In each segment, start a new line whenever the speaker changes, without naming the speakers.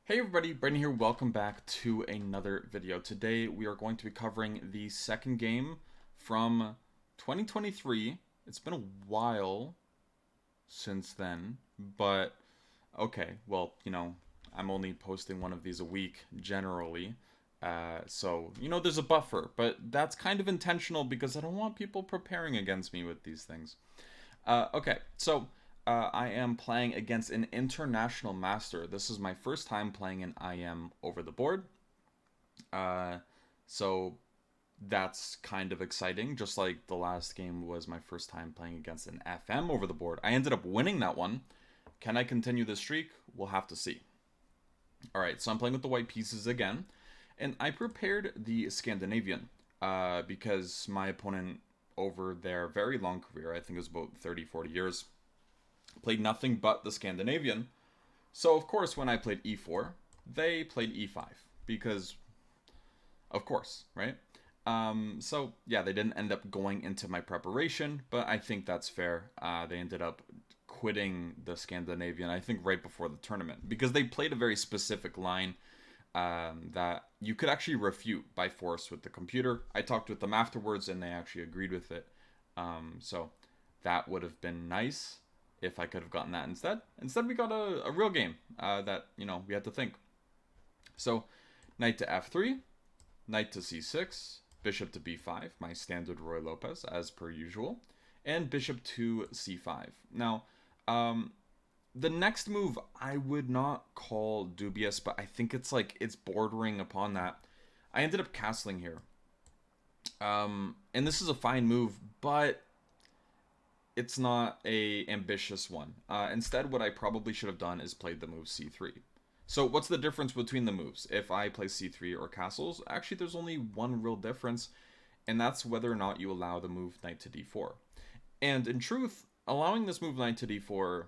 Hey everybody, Brendan here. Welcome back to another video. Today we are going to be covering the second game from 2023. It's been a while since then, but okay, well, I'm only posting one of these a week generally. So there's a buffer, but that's kind of intentional because I don't want people preparing against me with these things. Okay, so I am playing against an international master. This is my first time playing an IM over the board. Uh, so that's kind of exciting. Just like the last game was my first time playing against an FM over the board. I ended up winning that one. Can I continue the streak? We'll have to see. Alright, so I'm playing with the white pieces again. And I prepared the Scandinavian because my opponent over their very long career, I think it was about 30, 40 years, played nothing but the Scandinavian. So, of course, when I played e4, they played e5 because, of course, right? So, they didn't end up going into my preparation, but I think that's fair. They ended up quitting the Scandinavian, I think, right before the tournament because they played a very specific line that you could actually refute by force with the computer. I talked with them afterwards and they actually agreed with it. So that would have been nice if I could have gotten that instead. Instead, we got a real game that, we had to think. So, knight to f3, knight to c6, bishop to b5, my standard Ruy Lopez, as per usual, and bishop to c5. Now, the next move I would not call dubious, but I think it's bordering upon that. I ended up castling here. And this is a fine move, but it's not a ambitious one. Instead, what I probably should have done is played the move c3. So what's the difference between the moves? If I play c3 or castles, actually there's only one real difference, and that's whether or not you allow the move knight to d4. And in truth, allowing this move knight to d4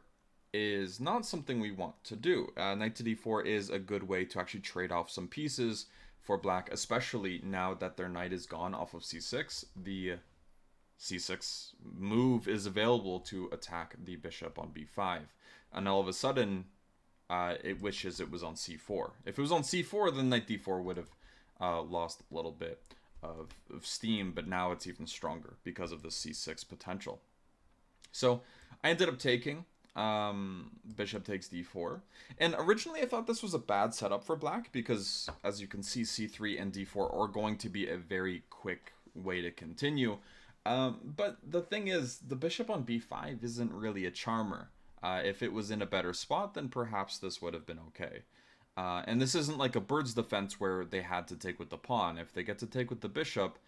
is not something we want to do. Knight to d4 is a good way to actually trade off some pieces for black, especially now that their knight is gone off of c6. The c6 move is available to attack the bishop on b5. And all of a sudden, it wishes it was on c4. If it was on c4, then knight d4 would have lost a little bit of steam, but now it's even stronger because of the c6 potential. So I ended up taking bishop takes d4. And originally I thought this was a bad setup for black because, as you can see, c3 and d4 are going to be a very quick way to continue. But the thing is, the bishop on b5 isn't really a charmer. If it was in a better spot, then perhaps this would have been okay. And this isn't like a bird's defense where they had to take with the pawn. If they get to take with the bishop,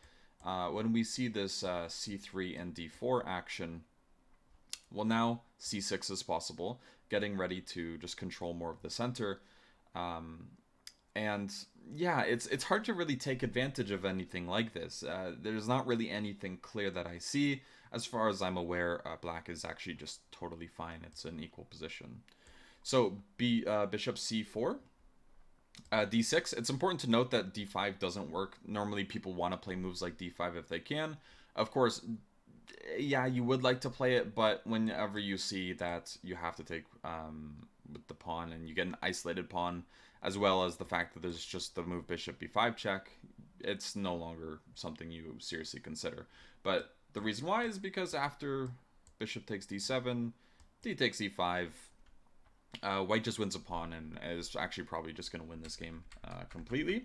when we see this c3 and d4 action, well, now c6 is possible, getting ready to just control more of the center. And yeah, it's hard to really take advantage of anything like this. There's not really anything clear that I see. As far as I'm aware, black is actually just totally fine. It's an equal position. So bishop c4, d6. It's important to note that d5 doesn't work. Normally people want to play moves like d5 if they can. Of course, yeah, you would like to play it, but whenever you see that you have to take with the pawn and you get an isolated pawn, as well as the fact that there's just the move bishop b5 check, it's no longer something you seriously consider. But the reason why is because after bishop takes d7, d takes e5, white just wins a pawn and is actually probably just going to win this game completely.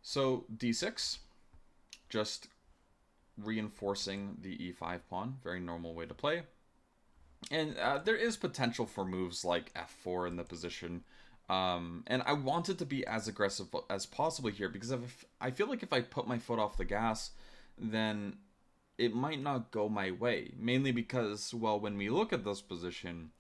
So d6, just reinforcing the e5 pawn, very normal way to play. And there is potential for moves like f4 in the position. And I wanted to be as aggressive as possible here because if I feel like if I put my foot off the gas, then it might not go my way. Mainly because, well, when we look at this position,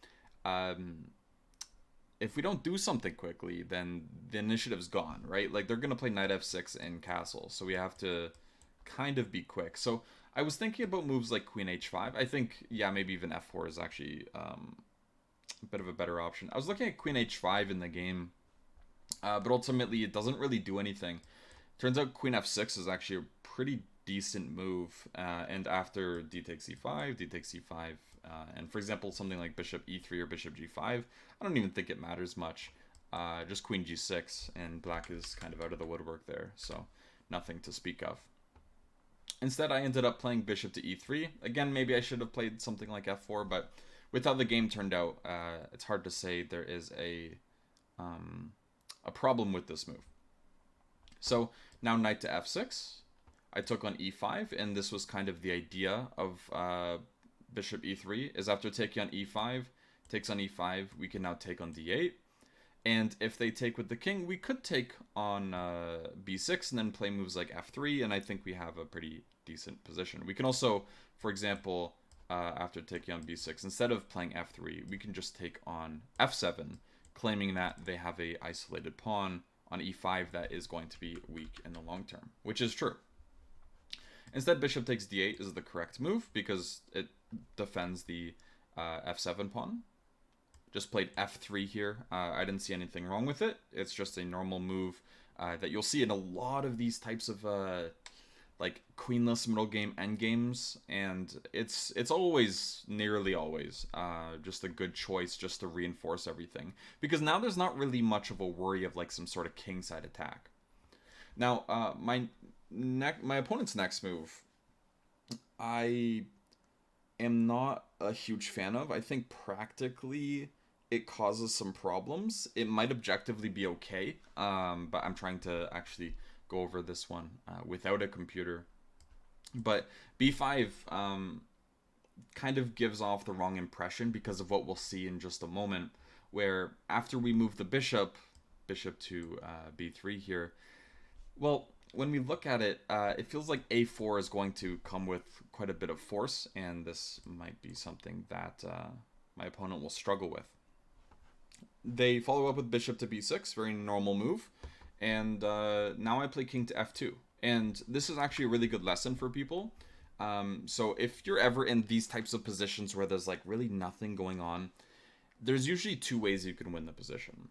if we don't do something quickly, then the initiative's gone, right? Like, they're going to play knight f6 and castle, so we have to kind of be quick. So I was thinking about moves like queen h5. I think, yeah, maybe even f4 is actually a bit of a better option. I was looking at queen h5 in the game, but ultimately it doesn't really do anything. Turns out queen f6 is actually a pretty decent move, and after d takes e5, d takes e5, and for example something like bishop e3 or bishop g5, I don't even think it matters much. just queen g6, and black is kind of out of the woodwork there, so nothing to speak of. Instead, I ended up playing bishop to e3. Again, maybe I should have played something like f4, but with how the game turned out, it's hard to say there is a problem with this move. So now knight to f6. I took on e5, and this was kind of the idea of bishop e3, is after taking on e5, takes on e5, we can now take on d8. And if they take with the king, we could take on b6 and then play moves like f3, and I think we have a pretty decent position. We can also, for example, after taking on b6, instead of playing f3, we can just take on f7, claiming that they have a isolated pawn on e5 that is going to be weak in the long term, which is true. Instead, bishop takes d8 is the correct move because it defends the f7 pawn. Just played f3 here. I didn't see anything wrong with it. It's just a normal move that you'll see in a lot of these types of like queenless middle game endgames, and it's always, nearly always, just a good choice just to reinforce everything. Because now there's not really much of a worry of like some sort of kingside attack. Now, my opponent's next move, I am not a huge fan of. I think practically it causes some problems. It might objectively be okay, but I'm trying to actually go over this one without a computer. But b5 kind of gives off the wrong impression because of what we'll see in just a moment, where after we move the bishop to b3 here, well, when we look at it, it feels like a4 is going to come with quite a bit of force, and this might be something that my opponent will struggle with. They follow up with bishop to b6, very normal move, and now I play king to f2. And this is actually a really good lesson for people. So if you're ever in these types of positions where there's like really nothing going on, there's usually two ways you can win the position.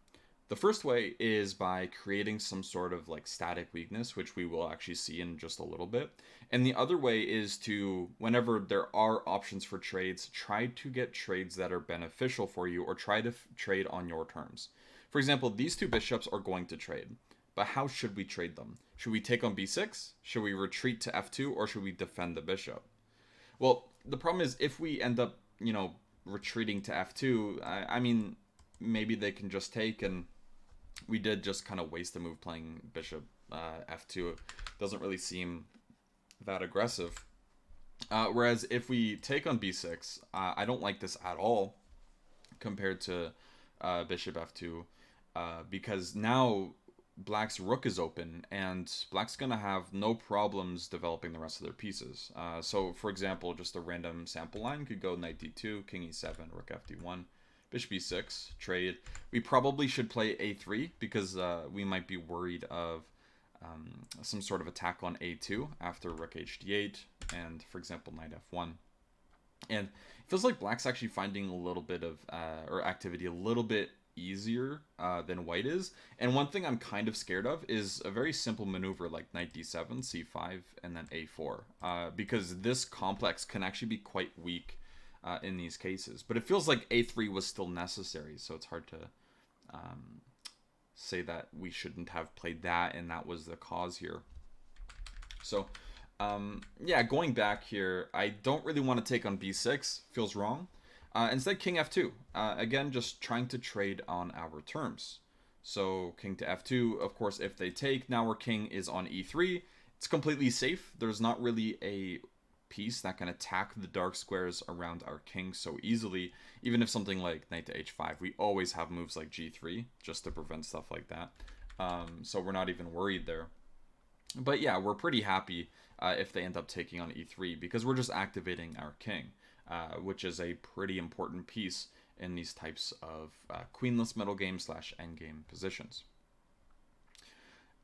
The first way is by creating some sort of like static weakness, which we will actually see in just a little bit. And the other way is to, whenever there are options for trades, try to get trades that are beneficial for you, or try to trade on your terms. For example, these two bishops are going to trade, but how should we trade them? Should we take on b6? Should we retreat to f2? Or should we defend the bishop? Well, the problem is if we end up, retreating to f2, I mean, maybe they can just take, and we did just kind of waste a move playing bishop f2. It doesn't really seem that aggressive. Whereas if we take on b6, I don't like this at all compared to bishop f2, because now black's rook is open, and black's going to have no problems developing the rest of their pieces. So, for example, just a random sample line could go knight d2, king e7, rook fd1, bishop e6, trade. We probably should play a3 because we might be worried of some sort of attack on a2 after rook hd8 and, for example, knight f1. And it feels like black's actually finding a little bit of or activity a little bit easier than white is. And one thing I'm kind of scared of is a very simple maneuver like knight d7, c5, and then a4, because this complex can actually be quite weak in these cases. But it feels like a3 was still necessary, so it's hard to say that we shouldn't have played that and that was the cause here. So yeah, going back here, I don't really want to take on b6, feels wrong. Instead, king f2. Again, just trying to trade on our terms. So king to f2, of course, if they take, now our king is on e3. It's completely safe. There's not really a piece that can attack the dark squares around our king so easily. Even if something like knight to h5, we always have moves like g3 just to prevent stuff like that. So we're not even worried there. But yeah, we're pretty happy if they end up taking on e3 because we're just activating our king. Which is a pretty important piece in these types of queenless middle game / endgame positions.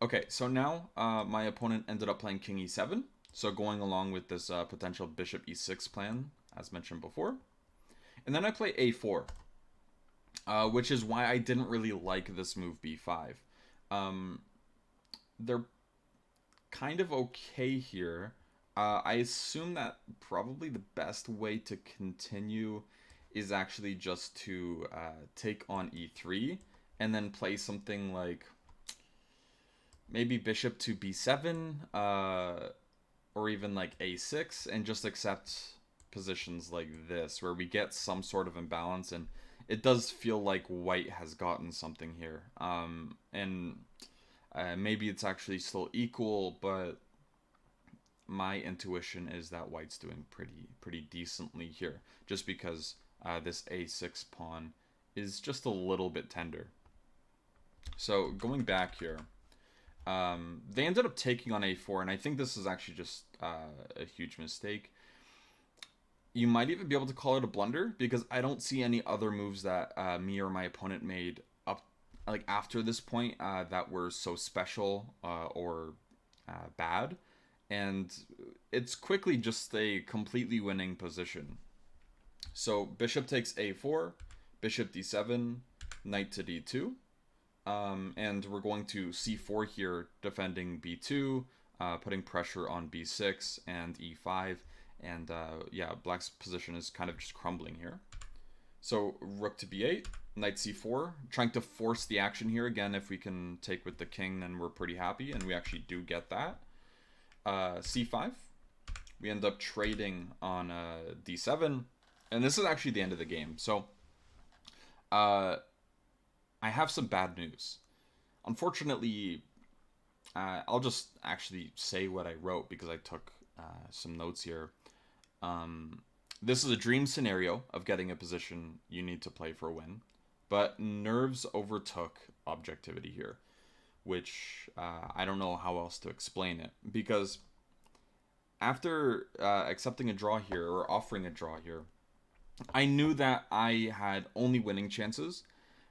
Okay, so now my opponent ended up playing king e7, so going along with this potential bishop e6 plan, as mentioned before. And then I play a4, which is why I didn't really like this move b5. They're kind of okay here. I assume that probably the best way to continue is actually just to take on e3 and then play something like maybe bishop to b7, or even like a6, and just accept positions like this where we get some sort of imbalance. And it does feel like white has gotten something here, and maybe it's actually still equal, but my intuition is that white's doing pretty decently here, just because this a6 pawn is just a little bit tender. So going back here, they ended up taking on a4, and I think this is actually just a huge mistake. You might even be able to call it a blunder, because I don't see any other moves that me or my opponent made up like after this point that were so special or bad, and it's quickly just a completely winning position. So bishop takes a4, bishop d7, knight to d2, and we're going to c4 here, defending b2, putting pressure on b6 and e5, and yeah, black's position is kind of just crumbling here. So rook to b8, knight c4, trying to force the action here. Again, if we can take with the king, then we're pretty happy, and we actually do get that. C5, we end up trading on d7, and this is actually the end of the game. So I have some bad news. Unfortunately, I'll just actually say what I wrote, because I took some notes here. This is a dream scenario of getting a position you need to play for a win, but nerves overtook objectivity here, which I don't know how else to explain it, because after accepting a draw here, or offering a draw here, I knew that I had only winning chances,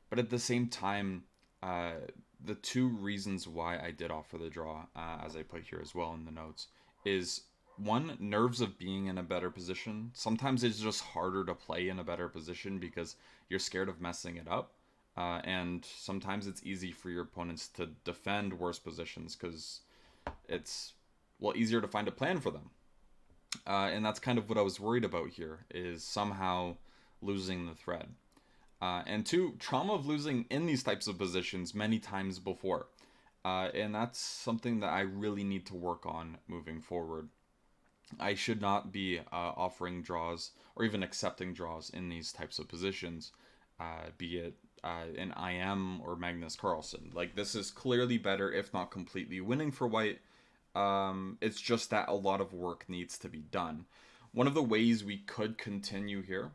but at the same time, the two reasons why I did offer the draw, as I put here as well in the notes, is one, nerves of being in a better position. Sometimes it's just harder to play in a better position because you're scared of messing it up. And sometimes it's easy for your opponents to defend worse positions because it's, well, easier to find a plan for them. And that's kind of what I was worried about here, is somehow losing the thread. And two, trauma of losing in these types of positions many times before. And that's something that I really need to work on moving forward. I should not be offering draws or even accepting draws in these types of positions, be it in IM or Magnus Carlsen. Like, this is clearly better, if not completely winning for white. It's just that a lot of work needs to be done. One of the ways we could continue here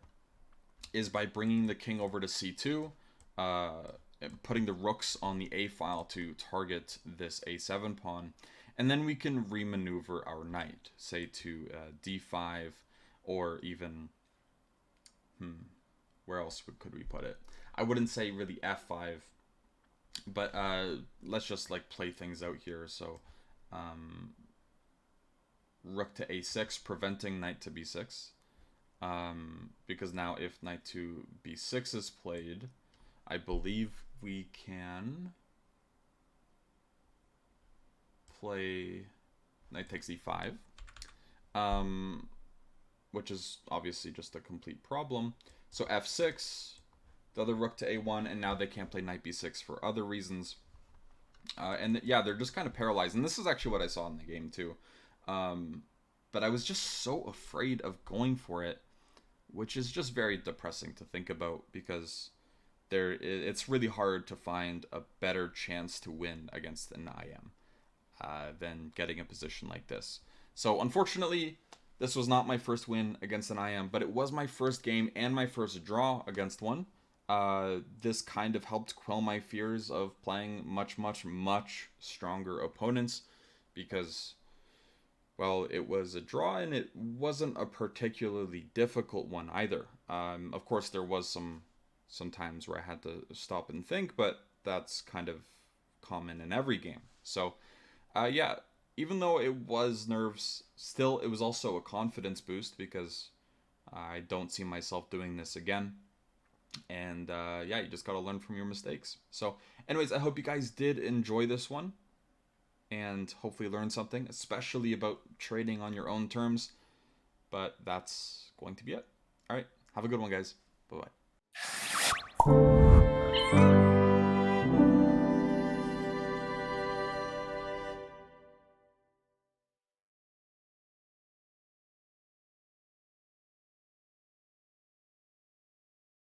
is by bringing the king over to c2, putting the rooks on the a file to target this a7 pawn, and then we can remaneuver our knight, say to d5, or even, where else could we put it? I wouldn't say really f5, but let's just like play things out here. So rook to a6, preventing knight to b6. Because now if knight to b6 is played, I believe we can play knight takes e5, which is obviously just a complete problem. So f6, the other rook to a1, and now they can't play knight b6 for other reasons. And yeah, they're just kind of paralyzed. And this is actually what I saw in the game too. But I was just so afraid of going for it, which is just very depressing to think about, because it's really hard to find a better chance to win against an IM than getting a position like this. So unfortunately, this was not my first win against an IM, but it was my first game and my first draw against one. This kind of helped quell my fears of playing much stronger opponents, because, well, it was a draw and it wasn't a particularly difficult one either. Of course, there was some times where I had to stop and think, but that's kind of common in every game. So, yeah, even though it was nerves, still, it was also a confidence boost, because I don't see myself doing this again. And yeah, you just gotta learn from your mistakes. So anyways, I hope you guys did enjoy this one, and hopefully learn something, especially about trading on your own terms. But that's going to be it. All right, have a good one, guys. Bye bye.